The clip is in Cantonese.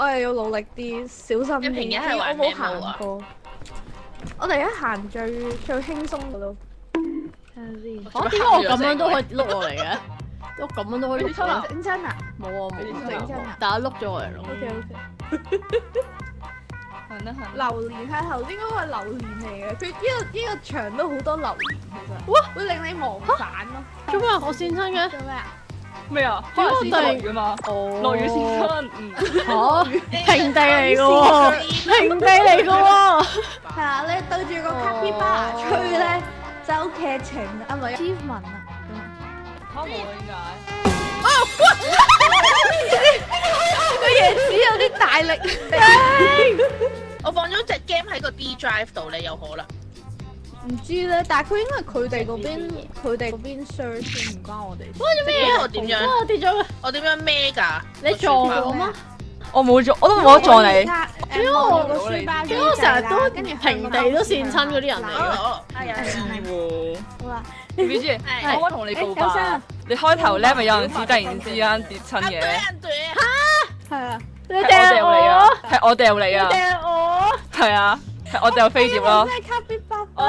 哋要努力啲，小心啲。你平日係我冇玩咩毛啊？行過。我哋一行最輕鬆嘅咯。睇下先。點解我咁樣都可以碌落嚟嘅？我咁樣都可以碌抽到。整真啊！冇啊冇整真啊！但係碌咗我嚟咯。 OK OK。行啦行啦。榴蓮係頭先嗰個係榴蓮嚟嘅，佢呢個場都好多榴蓮，其實哇會令你忘返咯。做咩啊？我跣親嘅。做咩啊？咩啊？點解我可能落雨啊嘛。哦。落雨先身。嚇！平地嚟嘅喎，平地嚟嘅喎。係啊，你對住個卡比巴拉吹咧，就好劇情啊，咪 achievement 啊。嚇冇啊？點解？個椰子有啲大力。我放咗隻 game 喺個 D drive 度咧，有可能。唔知咧，但係佢應該係佢哋嗰邊 search 唔關我哋。哇！做咩我點樣？我跌咗嘅。我點樣孭㗎？你撞我嗎？我冇撞，我都冇得撞你。因為我個書包，因為我成日都跟住平地都跣親嗰啲人嚟嘅。哎呀！喎好啦， ，B B，我可唔可以同你告白？你開頭咧咪有陣時突然之間跌親嘅，係啊，你係我掟掉你啊我，，係我掉你啊，掟我。係啊，係我掉飛碟咯。咩卡比巴？啊！